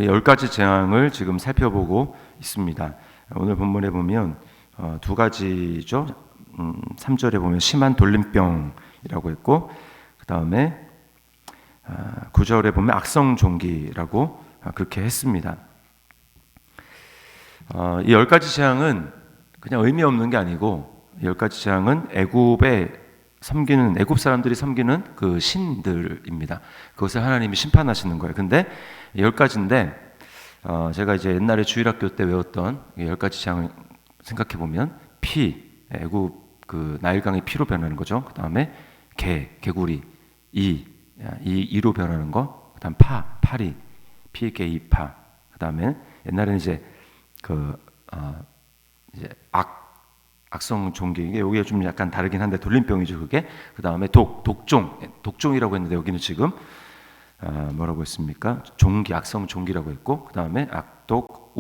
우리 10가지 재앙을 지금 살펴보고 있습니다. 오늘 본문에 보면 두 가지죠. 3절에 보면 심한 돌림병이라고 했고, 그 다음에 9절에 보면 악성종기라고 그렇게 했습니다. 이 10가지 재앙은 그냥 의미 없는 게 아니고, 10가지 재앙은 애굽 사람들이 섬기는 그 신들입니다. 그것을 하나님이 심판하시는 거예요. 근데 10가지인데 제가 이제 옛날에 주일학교 때 외웠던 10가지 재앙을 생각해 보면 애굽 그 나일강의 피로 변하는 거죠. 그 다음에 개구리, 이로 변하는 거. 그 다음 파리, 피개이파. 그 다음에 옛날에는 이제 악성 종기, 이게 여기가 좀 약간 다르긴 한데 돌림병이죠 그게. 그 다음에 독종이라고 했는데 여기는 지금 뭐라고 했습니까? 종기, 악성 종기라고 했고, 그 다음에 악독,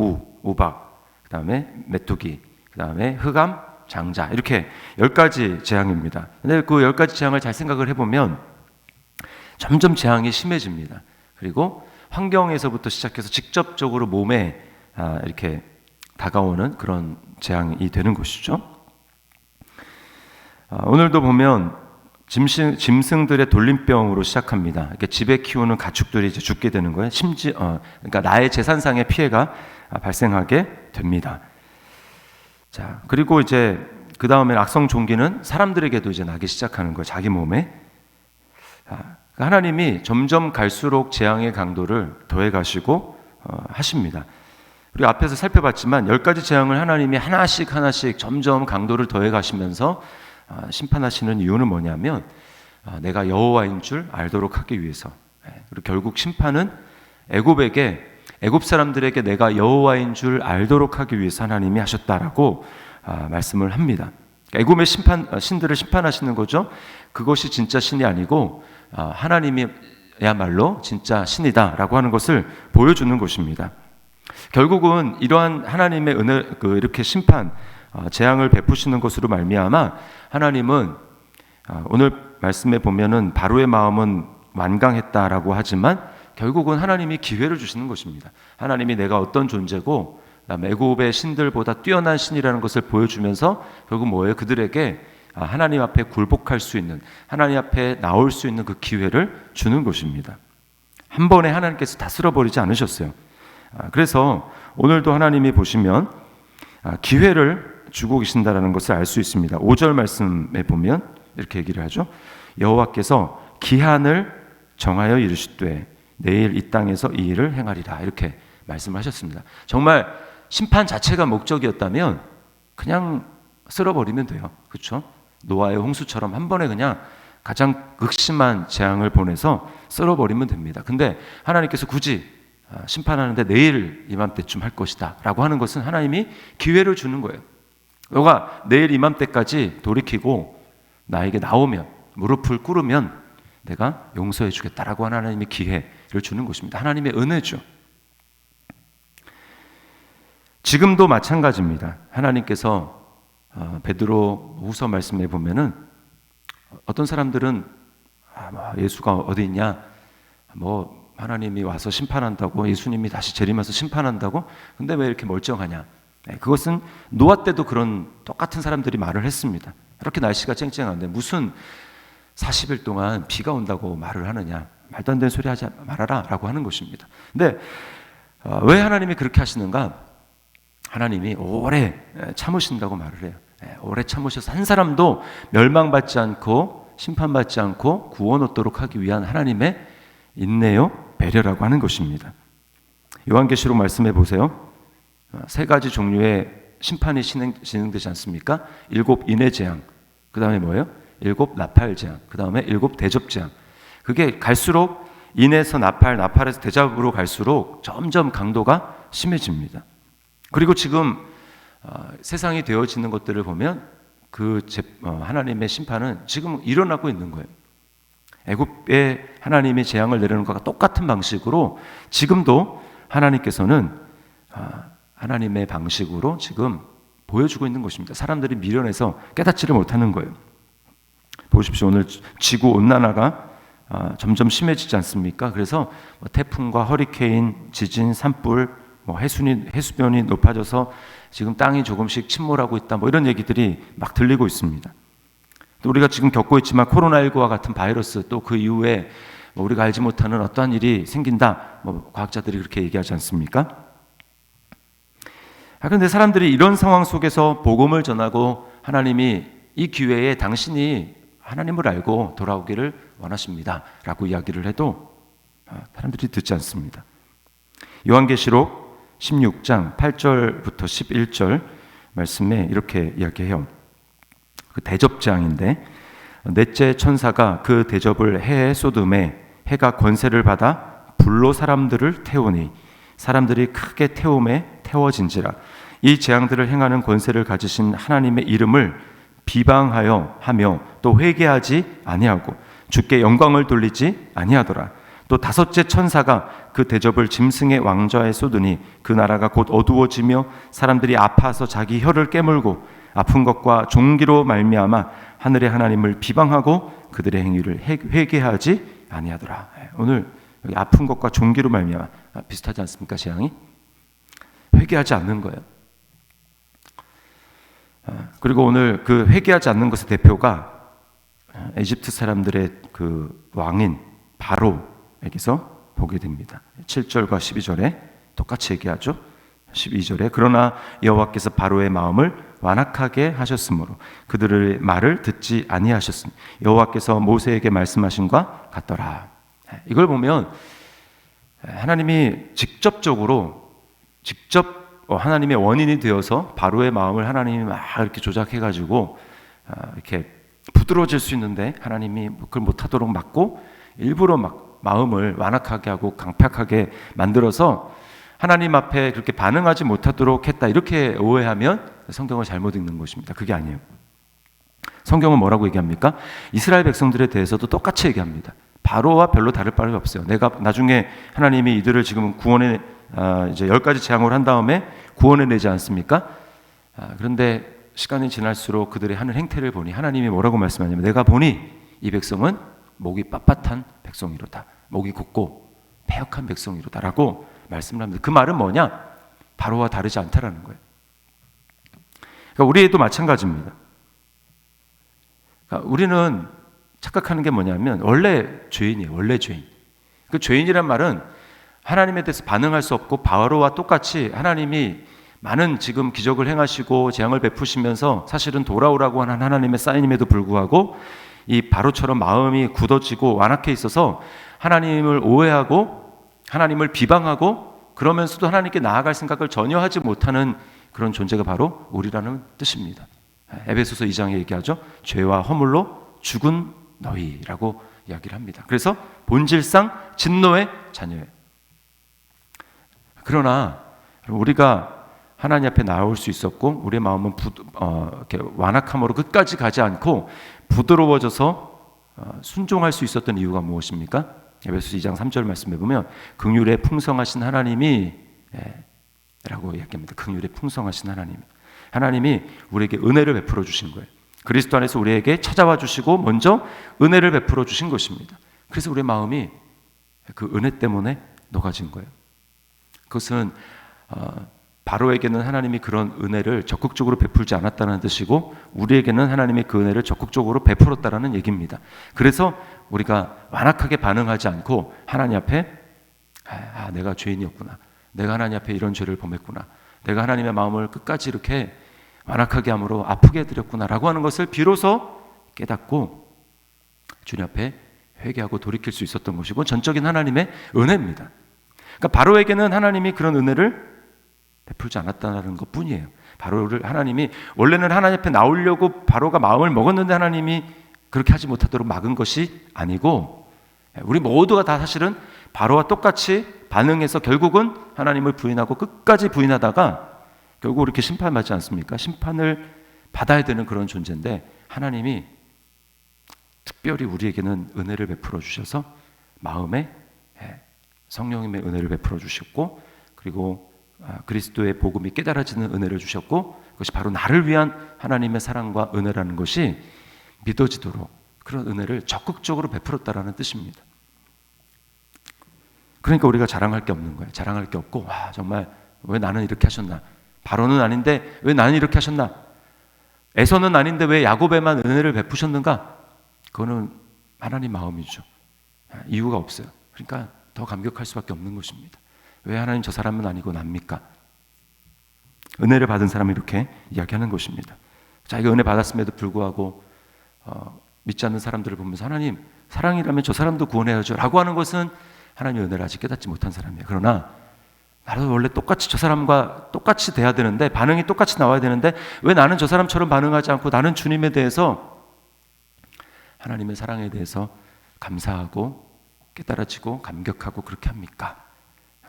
우박, 그 다음에 메뚜기, 그 다음에 흑암, 장자, 이렇게 10가지 재앙입니다. 근데 그 10가지 재앙을 잘 생각을 해보면 점점 재앙이 심해집니다. 그리고 환경에서부터 시작해서 직접적으로 몸에 이렇게 다가오는 그런 재앙이 되는 것이죠. 오늘도 보면 짐승들의 돌림병으로 시작합니다. 이렇게 집에 키우는 가축들이 이제 죽게 되는 거예요. 그러니까 나의 재산상의 피해가 발생하게 됩니다. 자, 그리고 이제 그 다음에 악성 종기는 사람들에게도 이제 나기 시작하는 거예요. 자기 몸에. 하나님이 점점 갈수록 재앙의 강도를 더해 가시고 하십니다. 우리 앞에서 살펴봤지만 10가지 재앙을 하나님이 하나씩 점점 강도를 더해 가시면서 심판하시는 이유는 뭐냐면 내가 여호와인 줄 알도록 하기 위해서. 그리고 결국 심판은 애굽 사람들에게 내가 여호와인 줄 알도록 하기 위해서 하나님이 하셨다라고 말씀을 합니다. 애굽의 신들을 심판하시는 거죠. 그것이 진짜 신이 아니고 하나님이야말로 진짜 신이다라고 하는 것을 보여주는 것입니다. 결국은 이러한 하나님의 은혜, 이렇게 재앙을 베푸시는 것으로 말미암아 하나님은 오늘 말씀에 보면은 바로의 마음은 완강했다라고 하지만 결국은 하나님이 기회를 주시는 것입니다. 하나님이 내가 어떤 존재고 애굽의 신들보다 뛰어난 신이라는 것을 보여주면서 결국 뭐예요? 그들에게 하나님 앞에 굴복할 수 있는, 하나님 앞에 나올 수 있는 그 기회를 주는 것입니다. 한 번에 하나님께서 다 쓸어버리지 않으셨어요. 그래서 오늘도 하나님이 보시면 기회를 주고 계신다라는 것을 알 수 있습니다. 5절 말씀에 보면 이렇게 얘기를 하죠. 여호와께서 기한을 정하여 이르시되 내일 이 땅에서 이 일을 행하리라, 이렇게 말씀하셨습니다. 정말 심판 자체가 목적이었다면 그냥 쓸어버리면 돼요. 그렇죠? 노아의 홍수처럼 한 번에 그냥 가장 극심한 재앙을 보내서 쓸어버리면 됩니다. 근데 하나님께서 굳이 심판하는데 내일 이맘때쯤 할 것이다 라고 하는 것은 하나님이 기회를 주는 거예요. 너가 내일 이맘때까지 돌이키고 나에게 나오면, 무릎을 꿇으면 내가 용서해 주겠다라고 하나님의 기회를 주는 것입니다. 하나님의 은혜죠. 지금도 마찬가지입니다. 하나님께서 베드로 후서 말씀에 보면은 어떤 사람들은 예수가 어디 있냐, 하나님이 와서 심판한다고, 예수님이 다시 재림해서 심판한다고, 근데 왜 이렇게 멀쩡하냐. 그것은 노아 때도 그런 똑같은 사람들이 말을 했습니다. 이렇게 날씨가 쨍쨍한데 무슨 40일 동안 비가 온다고 말을 하느냐, 말도 안 되는 소리 하지 말아라 라고 하는 것입니다. 근데 왜 하나님이 그렇게 하시는가? 하나님이 오래 참으신다고 말을 해요. 오래 참으셔서 한 사람도 멸망받지 않고 심판받지 않고 구원 얻도록 하기 위한 하나님의 인내요 배려라고 하는 것입니다. 요한계시록 말씀해 보세요. 3가지 종류의 심판이 진행되지 않습니까? 7 인의 재앙, 그 다음에 뭐예요? 7 나팔 재앙, 그 다음에 7 대접 재앙. 그게 갈수록 인에서 나팔에서 대접으로 갈수록 점점 강도가 심해집니다. 그리고 지금 세상이 되어지는 것들을 보면 하나님의 심판은 지금 일어나고 있는 거예요. 애굽에 하나님이 재앙을 내리는 것과 똑같은 방식으로 지금도 하나님께서는 하나님의 방식으로 지금 보여주고 있는 것입니다. 사람들이 미련해서 깨닫지를 못하는 거예요. 보십시오. 오늘 지구 온난화가 점점 심해지지 않습니까? 그래서 태풍과 허리케인, 지진, 산불, 해수면이 높아져서 지금 땅이 조금씩 침몰하고 있다, 이런 얘기들이 막 들리고 있습니다. 또 우리가 지금 겪고 있지만 코로나19와 같은 바이러스, 또 그 이후에 우리가 알지 못하는 어떠한 일이 생긴다, 과학자들이 그렇게 얘기하지 않습니까? 그런데 사람들이 이런 상황 속에서 복음을 전하고 하나님이 이 기회에 당신이 하나님을 알고 돌아오기를 원하십니다 라고 이야기를 해도 사람들이 듣지 않습니다. 요한계시록 16장 8절부터 11절 말씀에 이렇게 이야기해요. 그 대접장인데, 넷째 천사가 그 대접을 해에 쏟음에 해가 권세를 받아 불로 사람들을 태우니 사람들이 크게 태움에 태워진지라. 이 재앙들을 행하는 권세를 가지신 하나님의 이름을 비방하여 하며 또 회개하지 아니하고 주께 영광을 돌리지 아니하더라. 또 다섯째 천사가 그 대접을 짐승의 왕좌에 쏟으니 그 나라가 곧 어두워지며 사람들이 아파서 자기 혀를 깨물고 아픈 것과 종기로 말미암아 하늘의 하나님을 비방하고 그들의 행위를 회개하지 아니하더라. 오늘 여기 아픈 것과 종기로 말미암아, 비슷하지 않습니까? 재앙이 회개하지 않는 거예요. 그리고 오늘 그 회개하지 않는 것의 대표가 에집트 사람들의 그 왕인 바로에게서 보게 됩니다. 7절과 12절에 똑같이 얘기하죠. 12절에 그러나 여호와께서 바로의 마음을 완악하게 하셨으므로 그들의 말을 듣지 아니하셨으니 여호와께서 모세에게 말씀하신과 같더라. 이걸 보면 하나님이 직접 하나님의 원인이 되어서 바로의 마음을 하나님이 막 이렇게 조작해가지고 이렇게 부드러워질 수 있는데 하나님이 그걸 못하도록 막고 일부러 막 마음을 완악하게 하고 강팍하게 만들어서 하나님 앞에 그렇게 반응하지 못하도록 했다, 이렇게 오해하면 성경을 잘못 읽는 것입니다. 그게 아니에요. 성경은 뭐라고 얘기합니까? 이스라엘 백성들에 대해서도 똑같이 얘기합니다. 바로와 별로 다를 바가 없어요. 내가 나중에 하나님이 이들을 지금 구원해 이제 10가지 재앙을 한 다음에 구원해내지 않습니까? 그런데 시간이 지날수록 그들의 하는 행태를 보니 하나님이 뭐라고 말씀하냐면 내가 보니 이 백성은 목이 빳빳한 백성이로다, 목이 곱고 패역한 백성이로다 라고 말씀을 합니다. 그 말은 뭐냐? 바로와 다르지 않다라는 거예요. 그러니까 우리도 마찬가지입니다. 그러니까 우리는 착각하는 게 뭐냐면 원래 죄인이에요. 원래 죄인. 그 죄인이란 말은 하나님에 대해서 반응할 수 없고 바로와 똑같이 하나님이 많은 지금 기적을 행하시고 재앙을 베푸시면서 사실은 돌아오라고 하는 하나님의 사인임에도 불구하고 이 바로처럼 마음이 굳어지고 완악해 있어서 하나님을 오해하고 하나님을 비방하고 그러면서도 하나님께 나아갈 생각을 전혀 하지 못하는 그런 존재가 바로 우리라는 뜻입니다. 에베소서 2장에 얘기하죠. 죄와 허물로 죽은 너희라고 이야기를 합니다. 그래서 본질상 진노의 자녀예요. 그러나 우리가 하나님 앞에 나올 수 있었고 우리의 마음은 이렇게 완악함으로 끝까지 가지 않고 부드러워져서 순종할 수 있었던 이유가 무엇입니까? 에베소서 2장 3절 말씀해 보면 긍휼에 풍성하신 하나님이 라고 이야기합니다. 긍휼에 풍성하신 하나님이 우리에게 은혜를 베풀어 주신 거예요. 그리스도 안에서 우리에게 찾아와 주시고 먼저 은혜를 베풀어 주신 것입니다. 그래서 우리의 마음이 그 은혜 때문에 녹아진 거예요. 그것은 바로에게는 하나님이 그런 은혜를 적극적으로 베풀지 않았다는 뜻이고 우리에게는 하나님이 그 은혜를 적극적으로 베풀었다는 얘기입니다. 그래서 우리가 완악하게 반응하지 않고 하나님 앞에 내가 죄인이었구나, 내가 하나님 앞에 이런 죄를 범했구나, 내가 하나님의 마음을 끝까지 이렇게 완악하게 함으로 아프게 해드렸구나 라고 하는 것을 비로소 깨닫고 주님 앞에 회개하고 돌이킬 수 있었던 것이고 전적인 하나님의 은혜입니다. 그러니까 바로에게는 하나님이 그런 은혜를 베풀지 않았다는 것 뿐이에요. 바로를 하나님이 원래는 하나님 앞에 나오려고 바로가 마음을 먹었는데 하나님이 그렇게 하지 못하도록 막은 것이 아니고 우리 모두가 다 사실은 바로와 똑같이 반응해서 결국은 하나님을 부인하고 끝까지 부인하다가 결국 이렇게 심판받지 않습니까? 심판을 받아야 되는 그런 존재인데 하나님이 특별히 우리에게는 은혜를 베풀어 주셔서 마음에 성령님의 은혜를 베풀어 주셨고 그리고 그리스도의 복음이 깨달아지는 은혜를 주셨고 그것이 바로 나를 위한 하나님의 사랑과 은혜라는 것이 믿어지도록 그런 은혜를 적극적으로 베풀었다라는 뜻입니다. 그러니까 우리가 자랑할 게 없는 거예요. 자랑할 게 없고, 와, 정말 왜 나는 이렇게 하셨나? 바로는 아닌데 왜 나는 이렇게 하셨나? 에서는 아닌데 왜 야곱에만 은혜를 베푸셨는가? 그거는 하나님 마음이죠. 이유가 없어요. 그러니까 더 감격할 수밖에 없는 것입니다. 왜 하나님 저 사람은 아니고 납니까? 은혜를 받은 사람이 이렇게 이야기하는 것입니다. 자기가 은혜 받았음에도 불구하고 믿지 않는 사람들을 보면서 하나님 사랑이라면 저 사람도 구원해야죠 라고 하는 것은 하나님의 은혜를 아직 깨닫지 못한 사람이에요. 그러나 나도 원래 똑같이 저 사람과 똑같이 돼야 되는데, 반응이 똑같이 나와야 되는데 왜 나는 저 사람처럼 반응하지 않고 나는 주님에 대해서, 하나님의 사랑에 대해서 감사하고 깨달아지고 감격하고 그렇게 합니까?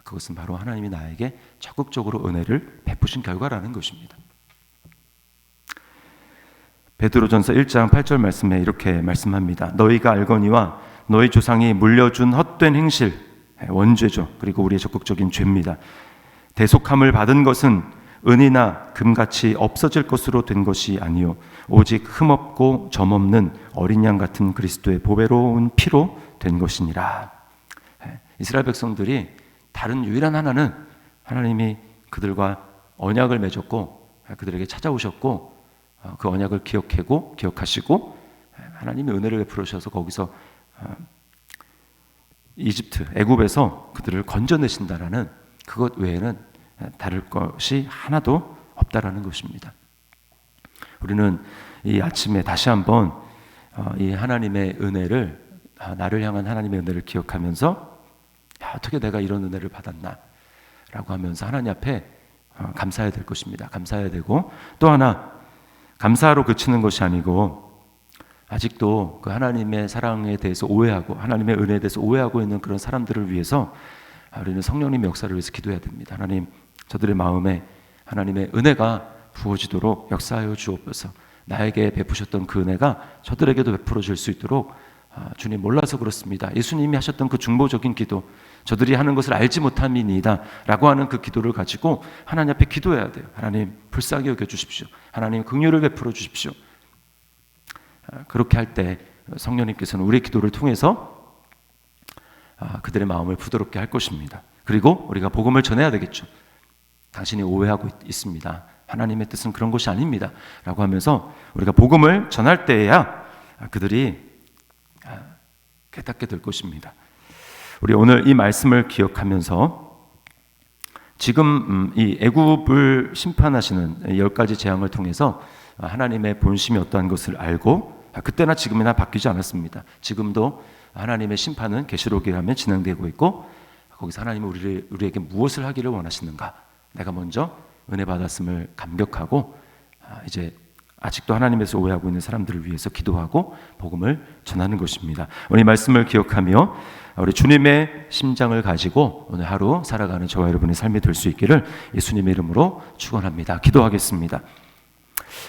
그것은 바로 하나님이 나에게 적극적으로 은혜를 베푸신 결과라는 것입니다. 베드로전서 1장 8절 말씀에 이렇게 말씀합니다. 너희가 알거니와 너희 조상이 물려준 헛된 행실, 원죄죠. 그리고 우리의 적극적인 죄입니다. 대속함을 받은 것은 은이나 금같이 없어질 것으로 된 것이 아니요 오직 흠없고 점없는 어린 양 같은 그리스도의 보배로운 피로 된 것이니라. 이스라엘 백성들이 다른 유일한 하나는 하나님이 그들과 언약을 맺었고 그들에게 찾아오셨고 그 언약을 기억하시고 하나님이 은혜를 베풀어 주셔서 거기서 이집트, 애굽에서 그들을 건져내신다라는 그것 외에는 다를 것이 하나도 없다라는 것입니다. 우리는 이 아침에 다시 한번 이 하나님의 은혜를, 나를 향한 하나님의 은혜를 기억하면서 어떻게 내가 이런 은혜를 받았나 라고 하면서 하나님 앞에 감사해야 될 것입니다. 감사해야 되고, 또 하나 감사로 그치는 것이 아니고 아직도 그 하나님의 사랑에 대해서 오해하고 하나님의 은혜에 대해서 오해하고 있는 그런 사람들을 위해서 우리는 성령님의 역사를 위해서 기도해야 됩니다. 하나님, 저들의 마음에 하나님의 은혜가 부어지도록 역사하여 주옵소서. 나에게 베푸셨던 그 은혜가 저들에게도 베풀어 줄 수 있도록 주님, 몰라서 그렇습니다. 예수님이 하셨던 그 중보적인 기도, 저들이 하는 것을 알지 못함이니이다 라고 하는 그 기도를 가지고 하나님 앞에 기도해야 돼요. 하나님, 불쌍히 여겨주십시오. 하나님, 긍휼을 베풀어 주십시오. 그렇게 할 때 성령님께서는 우리의 기도를 통해서 그들의 마음을 부드럽게 할 것입니다. 그리고 우리가 복음을 전해야 되겠죠. 당신이 오해하고 있습니다. 하나님의 뜻은 그런 것이 아닙니다 라고 하면서 우리가 복음을 전할 때에야 그들이 깨닫게 될 것입니다. 우리 오늘 이 말씀을 기억하면서 지금 이 애굽을 심판하시는 10가지 재앙을 통해서 하나님의 본심이 어떠한 것을 알고, 그때나 지금이나 바뀌지 않았습니다. 지금도 하나님의 심판은 계시록이라면 진행되고 있고, 거기서 하나님은 우리에게 무엇을 하기를 원하시는가? 내가 먼저 은혜 받았음을 감격하고 이제 아직도 하나님에서 오해하고 있는 사람들을 위해서 기도하고 복음을 전하는 것입니다. 오늘 이 말씀을 기억하며 우리 주님의 심장을 가지고 오늘 하루 살아가는 저와 여러분의 삶이 될 수 있기를 예수님의 이름으로 축원합니다. 기도하겠습니다.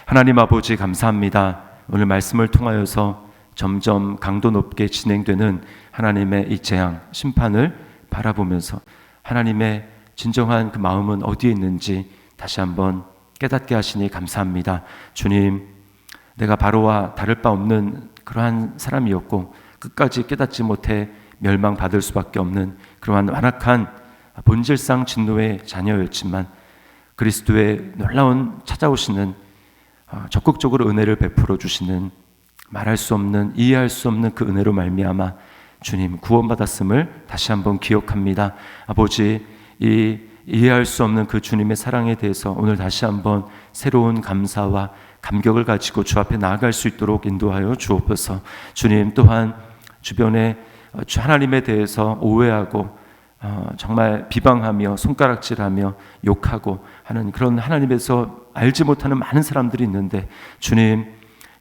하나님 아버지, 감사합니다. 오늘 말씀을 통하여서 점점 강도 높게 진행되는 하나님의 이 재앙, 심판을 바라보면서 하나님의 진정한 그 마음은 어디에 있는지 다시 한번 깨닫게 하시니 감사합니다. 주님, 내가 바로와 다를 바 없는 그러한 사람이었고 끝까지 깨닫지 못해 멸망받을 수밖에 없는 그러한 완악한 본질상 진노의 자녀였지만 그리스도의 놀라운 찾아오시는 적극적으로 은혜를 베풀어 주시는, 말할 수 없는, 이해할 수 없는 그 은혜로 말미암아 주님 구원받았음을 다시 한번 기억합니다. 아버지, 이 이해할 수 없는 그 주님의 사랑에 대해서 오늘 다시 한번 새로운 감사와 감격을 가지고 주 앞에 나아갈 수 있도록 인도하여 주옵소서. 주님, 또한 주변에 하나님에 대해서 오해하고 정말 비방하며 손가락질하며 욕하고 하는 그런 하나님에서 알지 못하는 많은 사람들이 있는데 주님,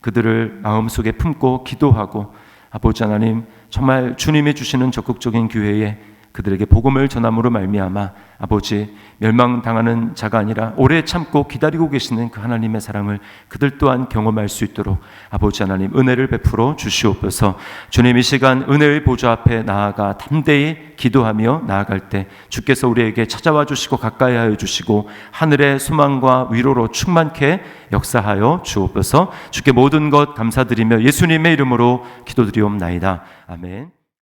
그들을 마음속에 품고 기도하고 아버지 하나님, 정말 주님이 주시는 적극적인 기회에 그들에게 복음을 전함으로 말미암아 아버지 멸망당하는 자가 아니라 오래 참고 기다리고 계시는 그 하나님의 사랑을 그들 또한 경험할 수 있도록 아버지 하나님 은혜를 베풀어 주시옵소서. 주님, 이 시간 은혜의 보좌 앞에 나아가 담대히 기도하며 나아갈 때 주께서 우리에게 찾아와 주시고 가까이 하여 주시고 하늘의 소망과 위로로 충만케 역사하여 주옵소서. 주께 모든 것 감사드리며 예수님의 이름으로 기도드리옵나이다. 아멘.